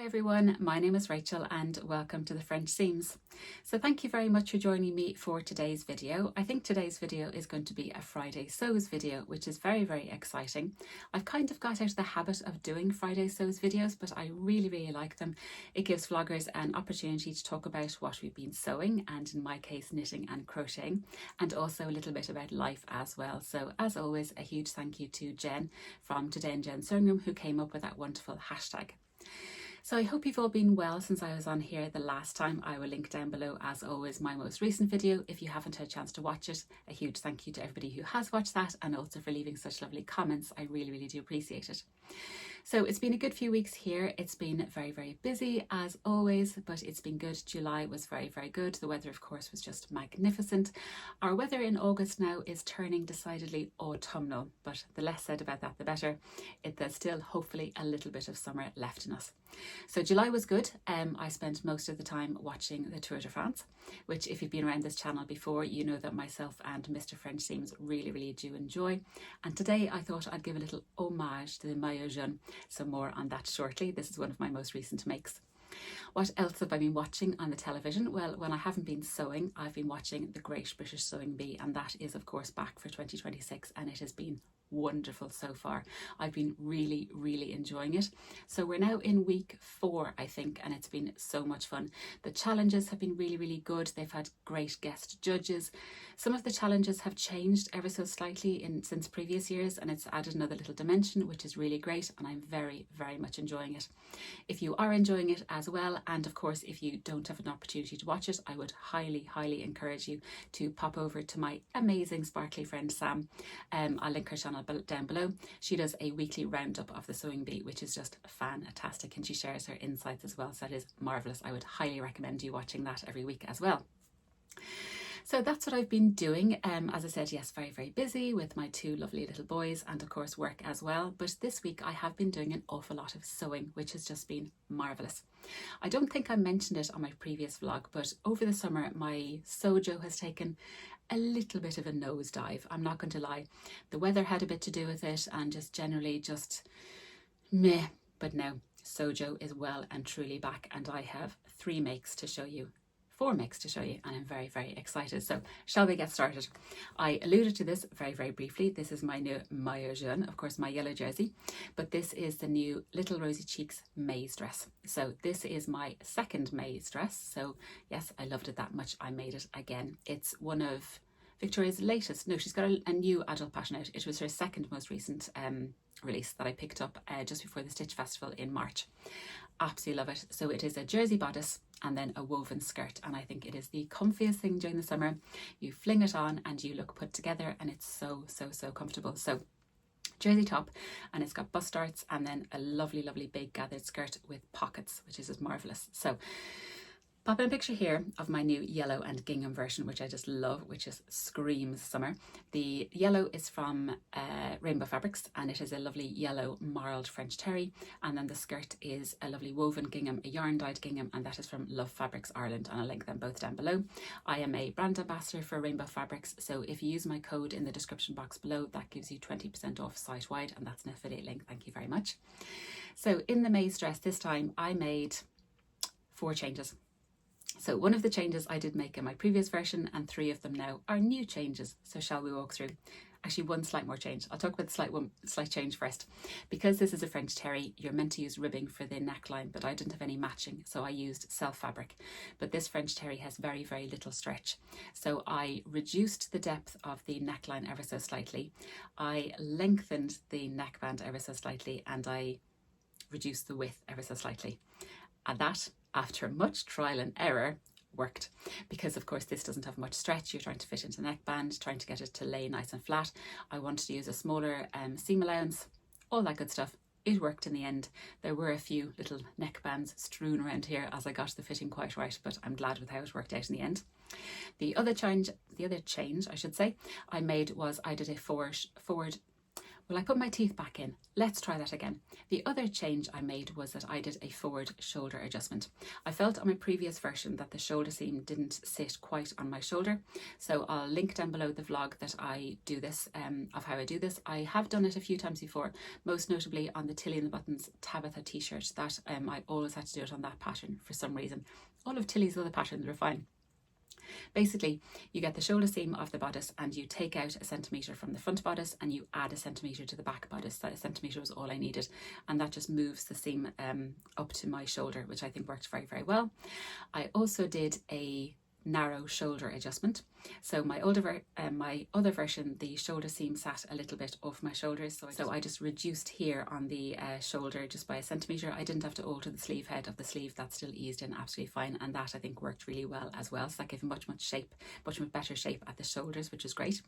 Hi everyone, my name is Rachel and welcome to the French Seams. So thank you very much for joining me for today's video. I think today's video is going to be a Friday Sews video, which is very exciting. I've kind of got out of the habit of doing Friday Sews videos, but I really like them. It gives vloggers an opportunity to talk about what we've been sewing, and in my case knitting and crocheting, and also a little bit about life as well. So as always, a huge thank you to Jen from Today in Jen's Sewing Room, who came up with that wonderful hashtag. So I hope you've all been well since I was on here the last time. I will link down below, as always, my most recent video. If you haven't had a chance to watch it, a huge thank you to everybody who has watched that, and also for leaving such lovely comments. I really do appreciate it. So it's been a good few weeks here. It's been very busy as always, but it's been good. July was very good. The weather, of course, was just magnificent. Our weather in August now is turning decidedly autumnal, but the less said about that, the better. There's still hopefully a little bit of summer left in us. So July was good. I spent most of the time watching the Tour de France, which if you've been around this channel before, you know that myself and Mr. French Seams really do enjoy. And today I thought I'd give a little homage to the Maize. So more on that shortly. This is one of my most recent makes. What else have I been watching on the television? Well, when I haven't been sewing, I've been watching The Great British Sewing Bee, and that is of course back for 2026, and it has been wonderful so far. I've been really enjoying it. So we're now in week 4, I think, and it's been so much fun. The challenges have been really good. They've had great guest judges. Some of the challenges have changed ever so slightly since previous years, and it's added another little dimension, which is really great, and I'm very much enjoying it. If you are enjoying it as well, and of course if you don't have an opportunity to watch it, I would highly encourage you to pop over to my amazing sparkly friend Sam. I'll link her channel down below. She does a weekly roundup of the Sewing Bee, which is just fantastic, and she shares her insights as well, so that is marvellous. I would highly recommend you watching that every week as well. So that's what I've been doing. As I said, yes, very busy with my 2 lovely little boys, and of course work as well. But this week I have been doing an awful lot of sewing, which has just been marvellous. I don't think I mentioned it on my previous vlog, but over the summer my sojo has taken a little bit of a nosedive. I'm not going to lie. The weather had a bit to do with it, and just generally just meh. But now sojo is well and truly back, and I have 3 makes to show you. 4 makes to show you, and I'm very excited. So shall we get started? I alluded to this very briefly. This is my new Maize, of course my yellow jersey, but this is the new Little Rosy Cheeks Maize dress. So this is my second Maize dress. So yes, I loved it that much, I made it again. It's one of Victoria's latest, no, she's got a new adult pattern out. It was her second most recent release that I picked up just before the Stitch Festival in March. Absolutely love it. So it is a jersey bodice and then a woven skirt, and I think it is the comfiest thing during the summer. You fling it on and you look put together, and it's so comfortable. So jersey top, and it's got bust darts, and then a lovely big gathered skirt with pockets, which is just marvellous. So pop in a picture here of my new yellow and gingham version, which I just love, which just screams summer. The yellow is from Rainbow Fabrics, and it is a lovely yellow marled French terry, and then the skirt is a lovely woven gingham, a yarn dyed gingham, and that is from Love Fabrics Ireland, and I'll link them both down below. I am a brand ambassador for Rainbow Fabrics, so if you use my code in the description box below, that gives you 20% off site-wide, and that's an affiliate link. Thank you very much. So in the Maize dress this time I made 4 changes. So one of the changes I did make in my previous version, and 3 of them now are new changes. So shall we walk through? Actually, one slight more change. I'll talk about the slight change first. Because this is a French terry, you're meant to use ribbing for the neckline, but I didn't have any matching, so I used self fabric. But this French terry has very little stretch. So I reduced the depth of the neckline ever so slightly. I lengthened the neckband ever so slightly, and I reduced the width ever so slightly. And that, after much trial and error, worked, because of course this doesn't have much stretch. You're trying to fit into the neckband, trying to get it to lay nice and flat. I wanted to use a smaller seam allowance, all that good stuff. It worked in the end. There were a few little neckbands strewn around here as I got the fitting quite right, but I'm glad with how it worked out in the end. The other change I should say I made was I did a forward Will I put my teeth back in? Let's try that again. The other change I made was that I did a forward shoulder adjustment. I felt on my previous version that the shoulder seam didn't sit quite on my shoulder, so I'll link down below the vlog that I do this, of how I do this. I have done it a few times before, most notably on the Tilly and the Buttons Tabitha t-shirt. That I always had to do it on that pattern for some reason. All of Tilly's other patterns were fine. Basically, you get the shoulder seam of the bodice and you take out 1 centimetre from the front bodice and you add 1 centimetre to the back bodice. That 1 centimetre was all I needed, and that just moves the seam up to my shoulder, which I think worked very, very well. I also did a narrow shoulder adjustment. So my other version, the shoulder seam sat a little bit off my shoulders, so I just reduced here on the shoulder just by 1 centimetre. I didn't have to alter the sleeve head of the sleeve. That still eased in absolutely fine, and that I think worked really well as well. So that gave much better shape at the shoulders, which is great.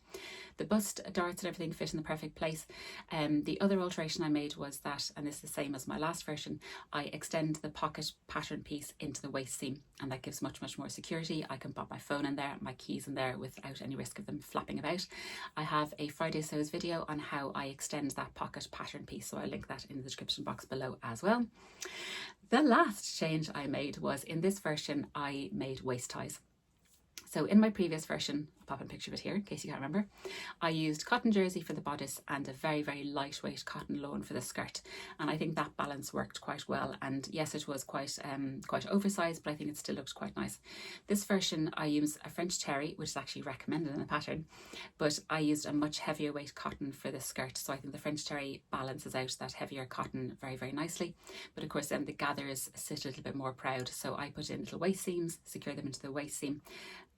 The bust darts and everything fit in the perfect place. The other alteration I made was that, and this is the same as my last version, I extend the pocket pattern piece into the waist seam, and that gives much more security. I can pop my phone in there, my keys in there, without any risk of them flapping about. I have a Friday Sews video on how I extend that pocket pattern piece, so I'll link that in the description box below as well. The last change I made was, in this version I made waist ties. So in my previous version, I'll pop a picture of it here in case you can't remember, I used cotton jersey for the bodice and a very, very lightweight cotton lawn for the skirt, and I think that balance worked quite well. And yes, it was quite oversized, but I think it still looked quite nice. This version I used a French terry, which is actually recommended in the pattern, but I used a much heavier weight cotton for the skirt, so I think the French terry balances out that heavier cotton very, very nicely. But of course then the gathers sit a little bit more proud, so I put in little waist seams, secure them into the waist seam,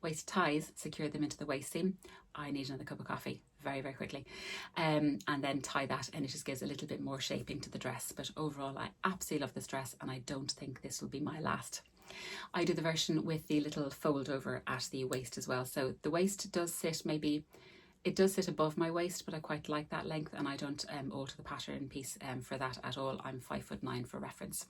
waist ties, secure them into the waist seam. I need another cup of coffee very, very quickly, and then tie that, and it just gives a little bit more shaping to the dress. But overall I absolutely love this dress, and I don't think this will be my last. I do the version with the little fold over at the waist as well, so the waist does sit above my waist, but I quite like that length, and I don't alter the pattern piece for that at all. I'm 5'9" for reference.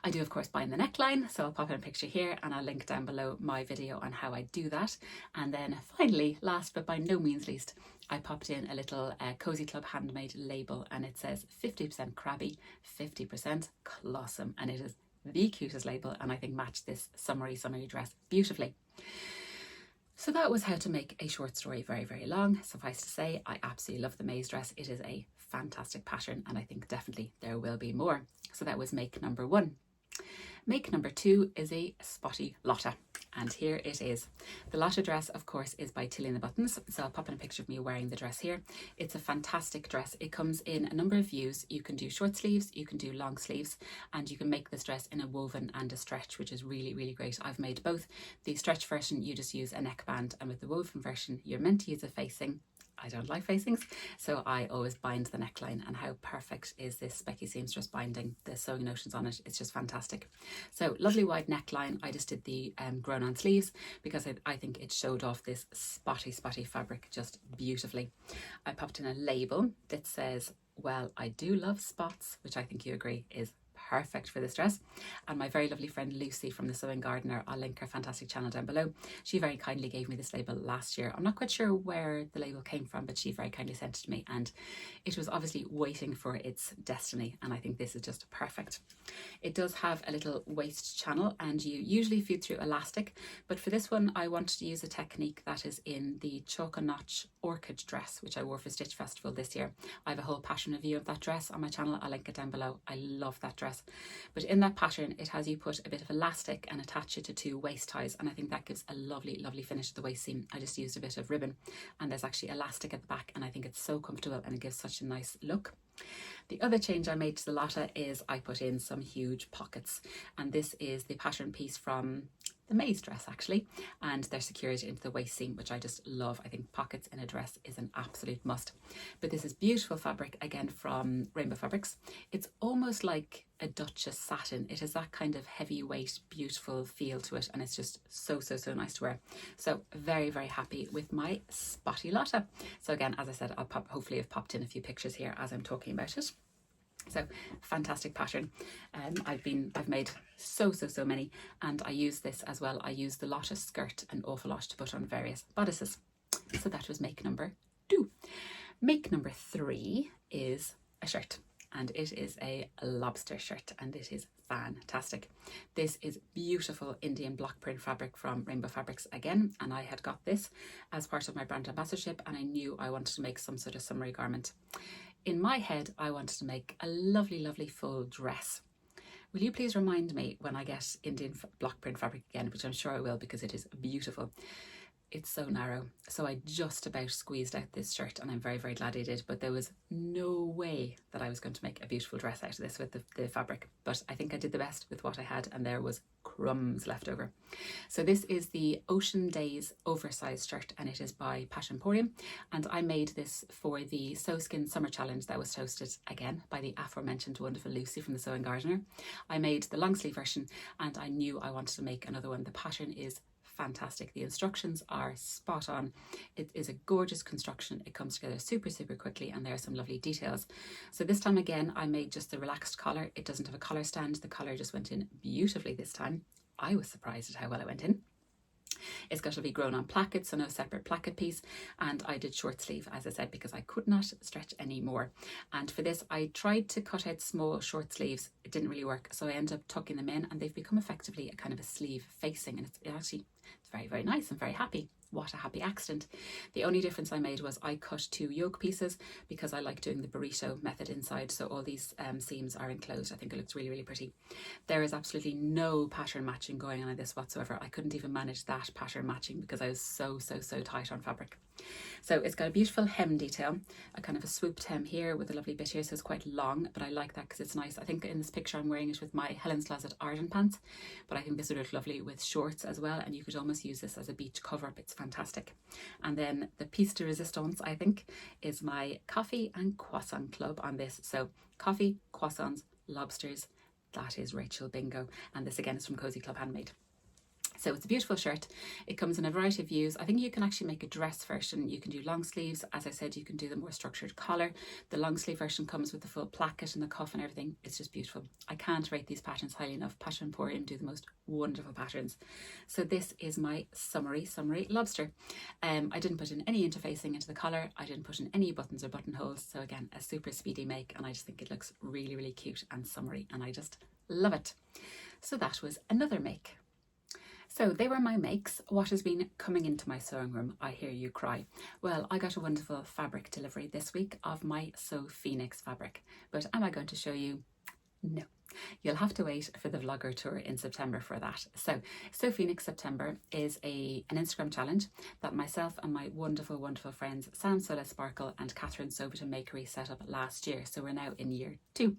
I do of course bind the neckline, so I'll pop in a picture here and I'll link down below my video on how I do that. And then finally, last but by no means least, I popped in a little Cozy Club handmade label, and it says 50% crabby, 50% colossum, and it is the cutest label, and I think matched this summery dress beautifully. So that was how to make a short story very, very long. Suffice to say, I absolutely love the Maize dress. It is a fantastic pattern, and I think definitely there will be more. So that was make number 1. Make number 2 is a spotty Lotta, and here it is. The Lotta dress, of course, is by Tilly and the Buttons, so I'll pop in a picture of me wearing the dress here. It's a fantastic dress. It comes in a number of views. You can do short sleeves, you can do long sleeves, and you can make this dress in a woven and a stretch, which is really, really great. I've made both. The stretch version, you just use a neckband, and with the woven version, you're meant to use a facing. I don't like facings, so I always bind the neckline, and how perfect is this Specky seamstress binding the sewing notions on it. It's just fantastic. So lovely wide neckline. I just did the grown on sleeves because I think it showed off this spotty fabric just beautifully. I popped in a label that says, well, I do love spots, which I think you agree is perfect for this dress. And my very lovely friend Lucy from the Sewing Gardener, I'll link her fantastic channel down below, she very kindly gave me this label last year. I'm not quite sure where the label came from, but she very kindly sent it to me, and it was obviously waiting for its destiny, and I think this is just perfect. It does have a little waist channel, and you usually feed through elastic, but for this one I wanted to use a technique that is in the Chalk and Notch Orchid dress, which I wore for Stitch Festival this year. I have a whole pattern review of that dress on my channel. I'll link it down below. I love that dress. But in that pattern, it has you put a bit of elastic and attach it to 2 waist ties, and I think that gives a lovely finish to the waist seam. I just used a bit of ribbon, and there's actually elastic at the back, and I think it's so comfortable and it gives such a nice look. The other change I made to the Lotta is I put in some huge pockets, and this is the pattern piece from the Maize dress actually, and they're secured into the waist seam, which I just love. I think pockets in a dress is an absolute must. But this is beautiful fabric, again from Rainbow Fabrics. It's almost like a Duchess satin. It has that kind of heavyweight, beautiful feel to it, and it's just so nice to wear. So very happy with my spotty Lotta. So again, as I said, hopefully I've popped in a few pictures here as I'm talking about it. So fantastic pattern. I've made so many, and I use this as well. I use the Lotta skirt an awful lot to put on various bodices. So that was make number 2. Make number 3 is a shirt, and it is a lobster shirt, and it is fantastic. This is beautiful Indian block print fabric from Rainbow Fabrics again, and I had got this as part of my brand ambassadorship, and I knew I wanted to make some sort of summery garment. In my head, I wanted to make a lovely, lovely full dress. Will you please remind me when I get Indian block print fabric again, which I'm sure I will because it is beautiful. It's so narrow, so I just about squeezed out this shirt, and I'm very, very glad I did, but there was no way that I was going to make a beautiful dress out of this with the fabric, but I think I did the best with what I had, and there was crumbs left over. So this is the Ocean Days oversized shirt, and it is by Passion Emporium, and I made this for the Sew Skin Summer Challenge that was hosted again by the aforementioned wonderful Lucy from the Sewing Gardener. I made the long sleeve version, and I knew I wanted to make another one. The pattern is fantastic. The instructions are spot on. It is a gorgeous construction. It comes together super, super quickly, and there are some lovely details. So this time again, I made just the relaxed collar. It doesn't have a collar stand. The collar just went in beautifully this time. I was surprised at how well it went in. It's got to be grown on placket, so no separate placket piece, and I did short sleeve, as I said, because I could not stretch any more. And for this, I tried to cut out small short sleeves. It didn't really work, so I ended up tucking them in, and they've become effectively a kind of a sleeve facing, and it's very, very nice. I'm very happy. What a happy accident. The only difference I made was I cut 2 yoke pieces because I like doing the burrito method inside, so all these seams are enclosed. I think it looks really, really pretty. There is absolutely no pattern matching going on in this whatsoever. I couldn't even manage that pattern matching because I was so tight on fabric. So it's got a beautiful hem detail, a kind of a swooped hem here with a lovely bit here, so it's quite long, but I like that because it's nice. I think in this picture I'm wearing it with my Helen's Closet Arden pants, but I think this would look lovely with shorts as well, and you could almost use this as a beach cover up. It's fantastic. And then the piece de resistance, I think, is my coffee and croissant club on this. So coffee, croissants, lobsters, that is Rachel Bingo, and this again is from Cozy Club Handmade. So it's a beautiful shirt. It comes in a variety of views. I think you can actually make a dress version. You can do long sleeves. As I said, you can do the more structured collar. The long sleeve version comes with the full placket and the cuff and everything. It's just beautiful. I can't rate these patterns highly enough. Passion Emporium do the most wonderful patterns. So this is my summery lobster. I didn't put in any interfacing into the collar. I didn't put in any buttons or buttonholes. So again, a super speedy make, and I just think it looks really, really cute and summery, and I just love it. So that was another make. So they were my makes. What has been coming into my sewing room, I hear you cry. Well, I got a wonderful fabric delivery this week of my Sew Phoenix fabric, but am I going to show you? No. You'll have to wait for the vlogger tour in September for that. So Sew Phoenix September is an Instagram challenge that myself and my wonderful, wonderful friends Sam Sola Sparkle and Catherine Soberton Makery set up last year. So we're now in year 2.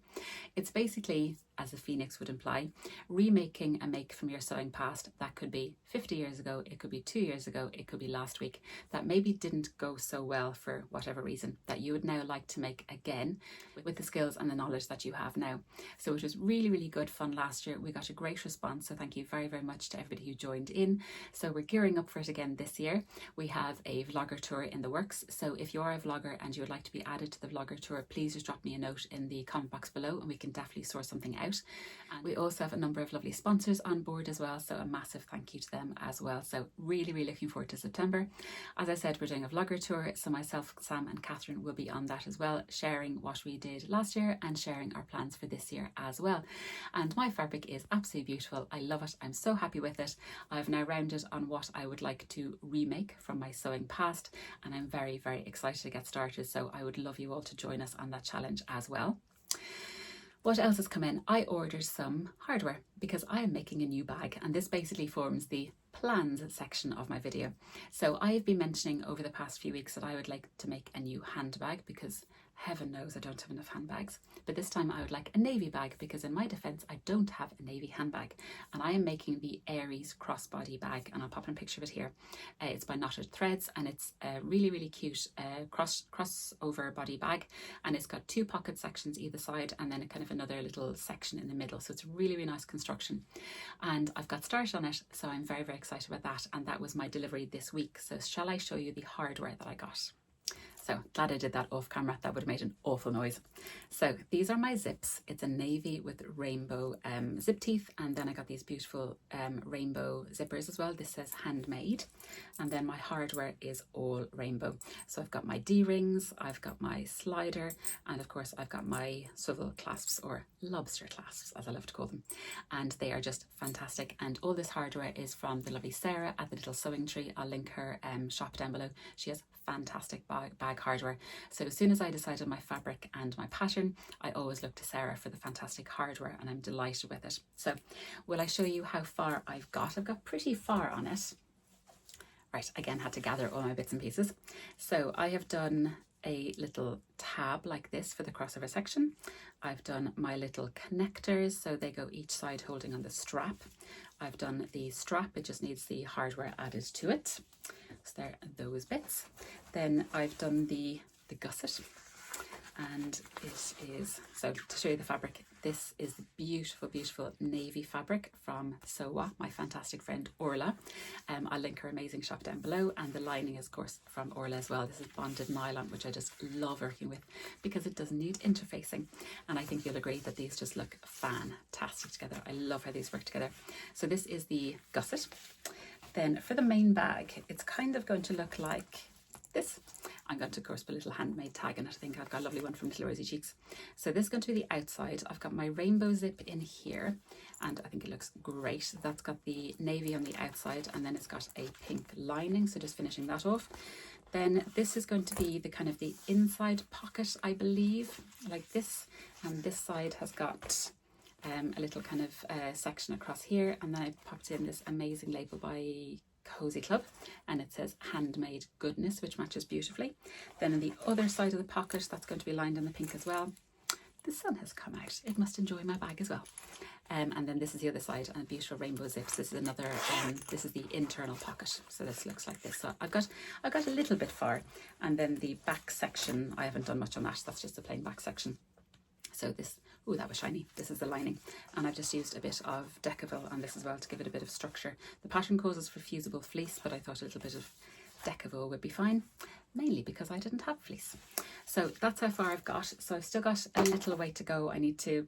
It's basically, as a phoenix would imply, remaking a make from your sewing past. That could be 50 years ago, it could be 2 years ago, it could be last week, that maybe didn't go so well for whatever reason, that you would now like to make again with the skills and the knowledge that you have now. So it was really, really good fun last year. We got a great response, so thank you very, very much to everybody who joined in. So we're gearing up for it again this year. We have a vlogger tour in the works, so if you are a vlogger and you would like to be added to the vlogger tour, please just drop me a note in the comment box below and we can definitely sort something out. And we also have a number of lovely sponsors on board as well, so a massive thank you to them as well. So really, really looking forward to September. As I said, we're doing a vlogger tour, so myself, Sam and Catherine will be on that as well, sharing what we did last year and sharing our plans for this year as well. And my fabric is absolutely beautiful. I love it. I'm so happy with it. I've now rounded on what I would like to remake from my sewing past, and I'm very, very excited to get started. So I would love you all to join us on that challenge as well. What else has come in? I ordered some hardware because I am making a new bag, and this basically forms the plans section of my video. So I've been mentioning over the past few weeks that I would like to make a new handbag because heaven knows I don't have enough handbags. But this time I would like a navy bag because in my defense I don't have a navy handbag, and I am making the Aries crossbody bag, and I'll pop in a picture of it here. It's by Knotted Threads, and it's a really, really cute crossover body bag, and it's got 2 pocket sections either side and then a kind of another little section in the middle. So it's a really, really nice construction, and I've got started on it, so I'm very, very excited about that. And that was my delivery this week. So shall I show you the hardware that I got? So glad I did that off camera. That would have made an awful noise. So these are my zips. It's a navy with rainbow zip teeth, and then I got these beautiful rainbow zippers as well. This says handmade, and then my hardware is all rainbow. So I've got my D-rings, I've got my slider, and of course I've got my swivel clasps, or lobster clasps as I love to call them, and they are just fantastic. And all this hardware is from the lovely Sarah at the Little Sewing Tree. I'll link her shop down below. She has fantastic bag hardware. So as soon as I decided my fabric and my pattern, I always look to Sarah for the fantastic hardware, and I'm delighted with it. So will I show you how far I've got? I've got pretty far on it. Right, again, had to gather all my bits and pieces. So I have done a little tab like this for the crossover section. I've done my little connectors, so they go each side holding on the strap. I've done the strap, it just needs the hardware added to it. So there are those bits. Then I've done the gusset, and it is, so to show you the fabric, this is the beautiful, beautiful navy fabric from Sew, my fantastic friend Orla. I'll link her amazing shop down below, and the lining is of course from Orla as well. This is bonded nylon, which I just love working with because it doesn't need interfacing, and I think you'll agree that these just look fantastic together. I love how these work together. So this is the gusset. Then for the main bag, it's kind of going to look like this. I'm going to, of course, put a little handmade tag in it. I think I've got a lovely one from Little Rosy Cheeks. So this is going to be the outside. I've got my rainbow zip in here, and I think it looks great. That's got the navy on the outside, and then it's got a pink lining. So just finishing that off. Then this is going to be the kind of the inside pocket, I believe, like this. And this side has got a little kind of section across here, and then I popped in this amazing label by Cozy Club, and it says handmade goodness, which matches beautifully. Then on the other side of the pocket, that's going to be lined in the pink as well. The sun has come out, it must enjoy my bag as well. And then this is the other side, and beautiful rainbow zips. This is another this is the internal pocket, so this looks like this. So I've got a little bit far, and then the back section, I haven't done much on that. That's just a plain back section. So this, oh, that was shiny. This is the lining, and I've just used a bit of Decaville on this as well to give it a bit of structure. The pattern calls us for fusible fleece, but I thought a little bit of Decaville would be fine, mainly because I didn't have fleece. So that's how far I've got. So I've still got a little way to go. I need to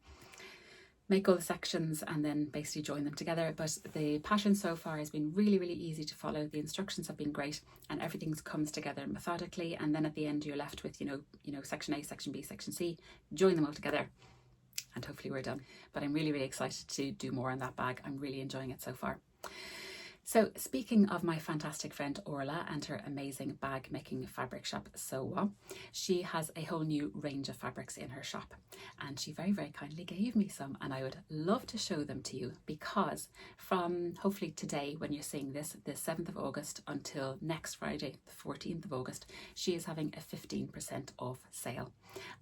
make all the sections and then basically join them together, but the pattern so far has been really, really easy to follow. The instructions have been great, and everything comes together methodically, and then at the end you're left with, you know, section A, section B, section C, join them all together, and hopefully we're done. But I'm really, really excited to do more on that bag. I'm really enjoying it so far. So speaking of my fantastic friend Orla and her amazing bag making fabric shop Sew, she has a whole new range of fabrics in her shop, and she very, very kindly gave me some, and I would love to show them to you, because from hopefully today, when you're seeing this, the 7th of August until next Friday, the 14th of August, she is having a 15% off sale,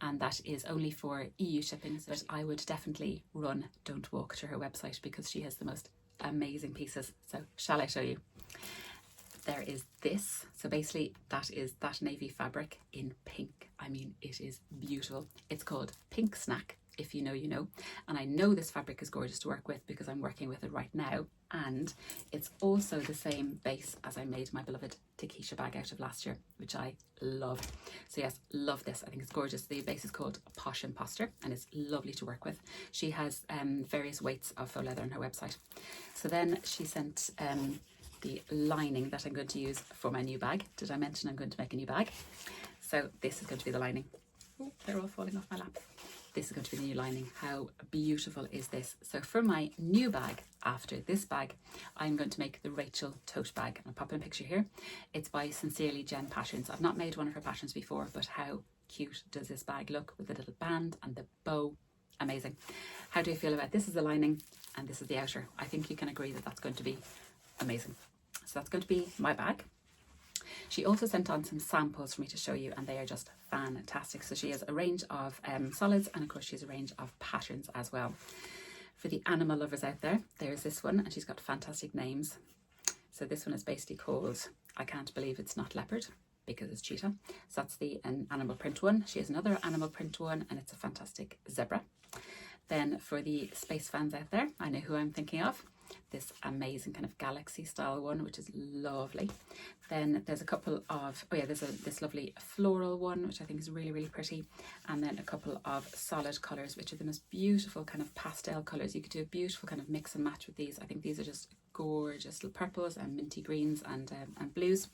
and that is only for EU shipping. So I would definitely run, don't walk to her website, because she has the most amazing pieces. So shall I show you? There is this. So basically that is that navy fabric in pink. I mean, it is beautiful. It's called Pink Snack. If you know, you know. And I know this fabric is gorgeous to work with because I'm working with it right now. And it's also the same base as I made my beloved Takesha bag out of last year, which I love. So yes, love this. I think it's gorgeous. The base is called Posh Imposter, and it's lovely to work with. She has various weights of faux leather on her website. So then she sent the lining that I'm going to use for my new bag. Did I mention I'm going to make a new bag? So this is going to be the lining. Oh, they're all falling off my lap. This is going to be the new lining. How beautiful is this? So for my new bag, after this bag, I'm going to make the Rachel tote bag. I'll pop in a picture here. It's by Sincerely Jen Patterns. I've not made one of her patterns before, but how cute does this bag look with the little band and the bow? Amazing. How do you feel about this? Is the lining and this is the outer. I think you can agree that that's going to be amazing. So that's going to be my bag. She also sent on some samples for me to show you, and they are just fantastic. So she has a range of solids, and of course she has a range of patterns as well. For the animal lovers out there, there's this one, and she's got fantastic names. So this one is basically called I Can't Believe It's Not Leopard, because it's cheetah. So that's the animal print one. She has another animal print one, and it's a fantastic zebra. Then for the space fans out there, I know who I'm thinking of. this amazing kind of galaxy style one, which is lovely. Then there's a couple of, oh yeah, there's this lovely floral one, which I think is really, really pretty. And then a couple of solid colours, which are the most beautiful kind of pastel colours. You could do a beautiful kind of mix and match with these. I think these are just gorgeous little purples and minty greens and blues.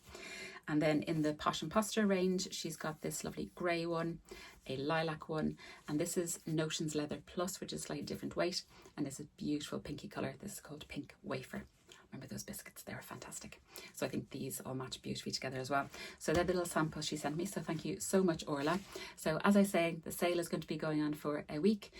And then in the Posh and Posture range, she's got this lovely grey one, a lilac one, and this is Notions Leather Plus, which is slightly different weight, and this is beautiful pinky colour. This is called Pink Wafer. Remember those biscuits? They were fantastic. So I think these all match beautifully together as well. So they're the little samples she sent me. So thank you so much, Orla. So as I say, the sale is going to be going on for a week.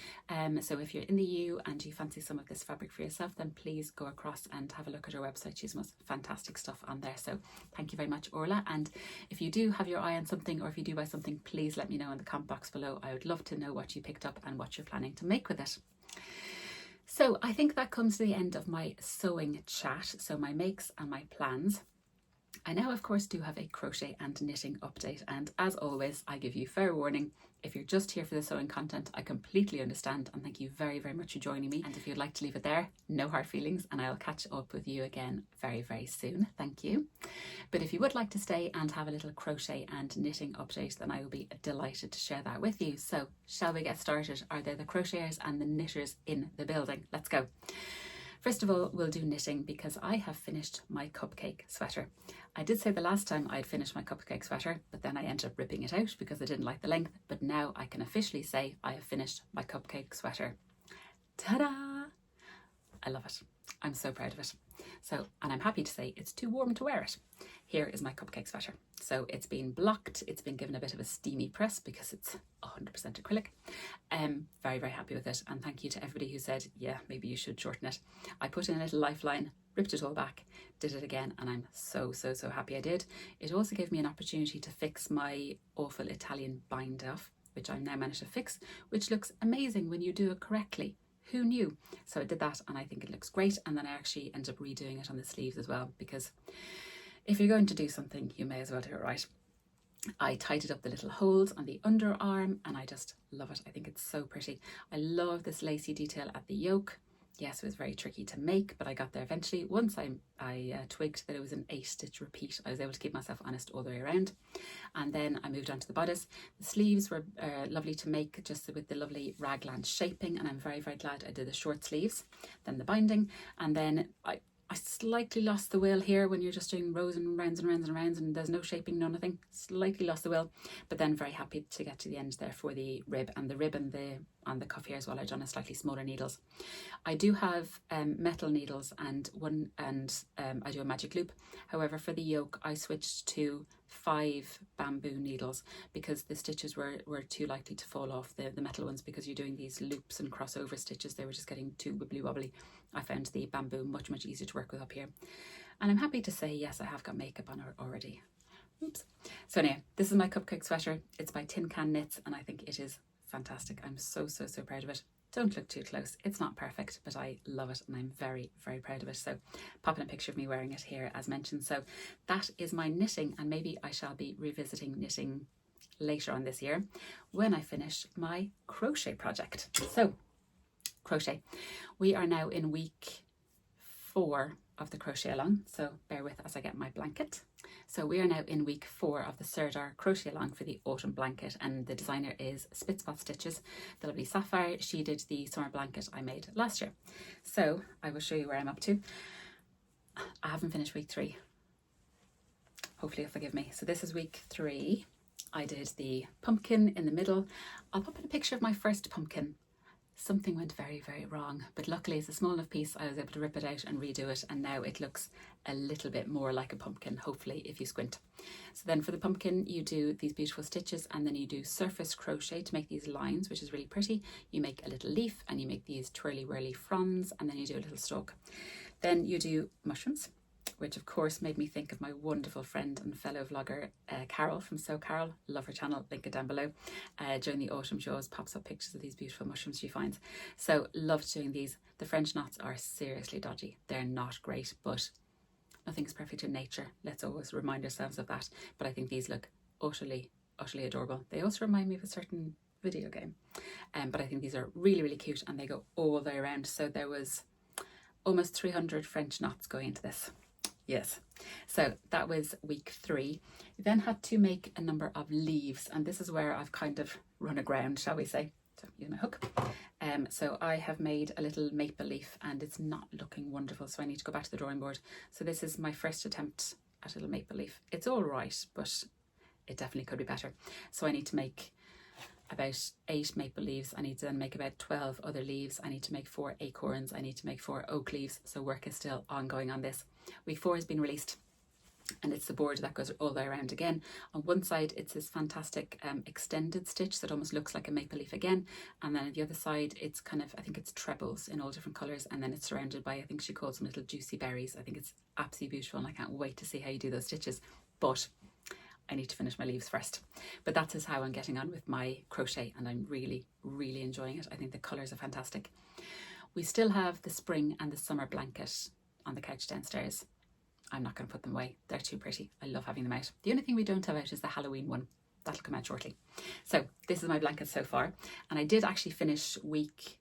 So if you're in the EU and you fancy some of this fabric for yourself, then please go across and have a look at her website. She's most fantastic stuff on there. So thank you very much, Orla. And if you do have your eye on something, or if you do buy something, please let me know in the comment box below. I would love to know what you picked up and what you're planning to make with it. So I think that comes to the end of my sewing chat, so my makes and my plans. I now of course do have a crochet and knitting update, and as always I give you fair warning, if you're just here for the sewing content, I completely understand, and thank you very, very much for joining me. And if you'd like to leave it there, no hard feelings, and I'll catch up with you again very, very soon. Thank you. But if you would like to stay and have a little crochet and knitting update, then I will be delighted to share that with you. So shall we get started? Are there the crocheters and the knitters in the building? Let's go. First of all, we'll do knitting because I have finished my cupcake sweater. I did say the last time I'd finished my cupcake sweater, but then I ended up ripping it out because I didn't like the length. But now I can officially say I have finished my cupcake sweater. Ta-da! I love it. I'm so proud of it. So, and I'm happy to say it's too warm to wear it. Here is my cupcake sweater. So it's been blocked. It's been given a bit of a steamy press because it's 100% acrylic. Very, very happy with it. And thank you to everybody who said, yeah, maybe you should shorten it. I put in a little lifeline, ripped it all back, did it again, and I'm so happy I did. It also gave me an opportunity to fix my awful Italian bind off, which I've now managed to fix, which looks amazing when you do it correctly. Who knew? So I did that and I think it looks great. And then I actually ended up redoing it on the sleeves as well, because if you're going to do something, you may as well do it right. I tidied up the little holes on the underarm and I just love it. I think it's so pretty. I love this lacy detail at the yoke. Yes, it was very tricky to make, but I got there eventually. Once I twigged that it was an 8-stitch repeat, I was able to keep myself honest all the way around. And then I moved on to the bodice. The sleeves were lovely to make, just with the lovely raglan shaping, and I'm very, very glad I did the short sleeves. Then the binding, and then I slightly lost the will here when you're just doing rows and rounds and rounds and rounds and there's no shaping, no nothing. Slightly lost the will, but then very happy to get to the end there for the rib, and the rib and the cuff here as well. I've done a slightly smaller needles. I do have metal needles and I do a magic loop. However, for the yoke I switched to 5 bamboo needles because the stitches were too likely to fall off, the metal ones, because you're doing these loops and crossover stitches. They were just getting too wibbly wobbly. I found the bamboo much easier to work with up here. And I'm happy to say, yes, I have got makeup on her already. Oops. So anyway, this is my cupcake sweater. It's by Tin Can Knits and I think it is fantastic. I'm so proud of it. Don't look too close. It's not perfect, but I love it and I'm very, very proud of it. So popping a picture of me wearing it here as mentioned. So that is my knitting, and maybe I shall be revisiting knitting later on this year when I finish my crochet project. So crochet. We are now in week 4 of the crochet along, so bear with as I get my blanket. So we are now in week 4 of the Sirdar crochet along for the autumn blanket, and the designer is Spitspot Stitches, the lovely Sapphire. She did the summer blanket I made last year. So I will show you where I'm up to. I haven't finished week 3. Hopefully you'll forgive me. So this is week 3. I did the pumpkin in the middle. I'll pop in a picture of my first pumpkin. Something went very, very wrong, but luckily it's a small enough piece I was able to rip it out and redo it, and now it looks a little bit more like a pumpkin, hopefully, if you squint. So then for the pumpkin you do these beautiful stitches, and then you do surface crochet to make these lines, which is really pretty. You make a little leaf and you make these twirly whirly fronds, and then you do a little stalk. Then you do mushrooms, which of course made me think of my wonderful friend and fellow vlogger Carol from So Carol. Love her channel, link it down below. During the autumn she always pops up pictures of these beautiful mushrooms she finds. So loved doing these. The French knots are seriously dodgy. They're not great, but nothing's perfect in nature. Let's always remind ourselves of that. But I think these look utterly adorable. They also remind me of a certain video game. But I think these are really cute, and they go all the way around. So there was almost 300 French knots going into this. Yes, so that was week 3. We then had to make a number of leaves, and this is where I've kind of run aground, shall we say. So use my hook. So I have made a little maple leaf and it's not looking wonderful, so I need to go back to the drawing board. So this is my first attempt at a little maple leaf. It's all right, but it definitely could be better. So I need to make about 8 maple leaves. I need to then make about 12 other leaves. I need to make 4 acorns. I need to make 4 oak leaves. So work is still ongoing on this. Week 4 has been released, and it's the board that goes all the way around again. On one side it's this fantastic extended stitch that almost looks like a maple leaf again, and then on the other side it's kind of, I think it's trebles in all different colours, and then it's surrounded by, I think she calls them little juicy berries. I think it's absolutely beautiful and I can't wait to see how you do those stitches, but I need to finish my leaves first. But that is how I'm getting on with my crochet, and I'm really enjoying it. I think the colours are fantastic. We still have the spring and the summer blanket on the couch downstairs. I'm not going to put them away. They're too pretty. I love having them out. The only thing we don't have out is the Halloween one. That'll come out shortly. So this is my blanket so far. And I did actually finish week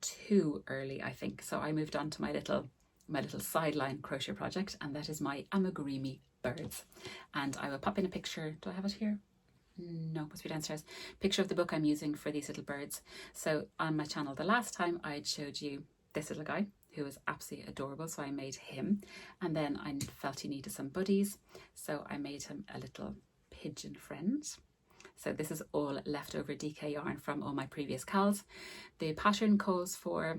2 early, I think. So I moved on to my little sideline crochet project, and that is my amigurumi birds. And I will pop in a picture. Do I have it here? No, it must be downstairs. Picture of the book I'm using for these little birds. So on my channel, the last time I had showed you this little guy who was absolutely adorable, so I made him, and then I felt he needed some buddies, so I made him a little pigeon friend. So this is all leftover DK yarn from all my previous cals. The pattern calls for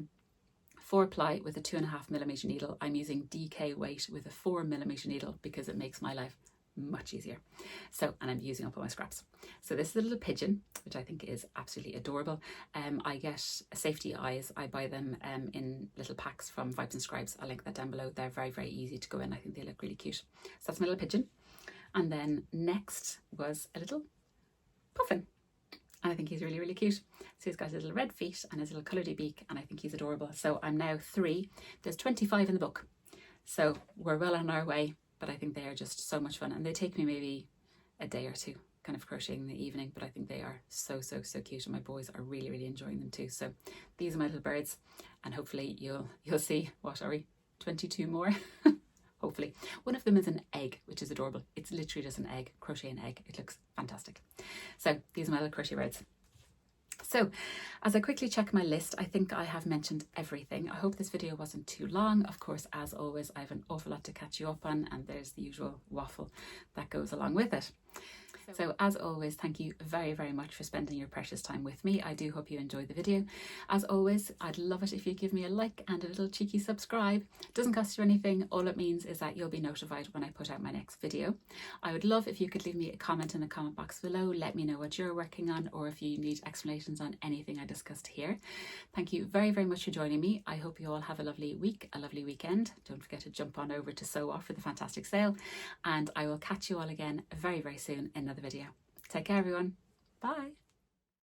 4 ply with a 2.5mm needle. I'm using DK weight with a 4mm needle because it makes my life much easier. So, and I'm using up all my scraps. So this is a little pigeon, which I think is absolutely adorable. I get safety eyes. I buy them in little packs from Vibes and Scribes. I'll link that down below. They're very easy to go in. I think they look really cute. So that's my little pigeon. And then next was a little puffin. And I think he's really cute. So he's got his little red feet and his little coloured beak, and I think he's adorable. So I'm now 3. There's 25 in the book. So we're well on our way. But I think they are just so much fun, and they take me maybe a day or 2 kind of crocheting in the evening, but I think they are so cute, and my boys are really enjoying them too. So these are my little birds, and hopefully you'll see, what are we, 22 more? Hopefully. One of them is an egg, which is adorable. It's literally just an egg, crochet an egg. It looks fantastic. So these are my little crochet birds. So as I quickly check my list, I think I have mentioned everything. I hope this video wasn't too long. Of course, as always, I have an awful lot to catch you up on, and there's the usual waffle that goes along with it. So as always, thank you very much for spending your precious time with me. I do hope you enjoyed the video. As always, I'd love it if you give me a like and a little cheeky subscribe. It doesn't cost you anything. All it means is that you'll be notified when I put out my next video. I would love if you could leave me a comment in the comment box below. Let me know what you're working on, or if you need explanations on anything I discussed here. Thank you very much for joining me. I hope you all have a lovely week, a lovely weekend. Don't forget to jump on over to Sew Off for the fantastic sale, and I will catch you all again very soon in another video. Take care everyone. Bye.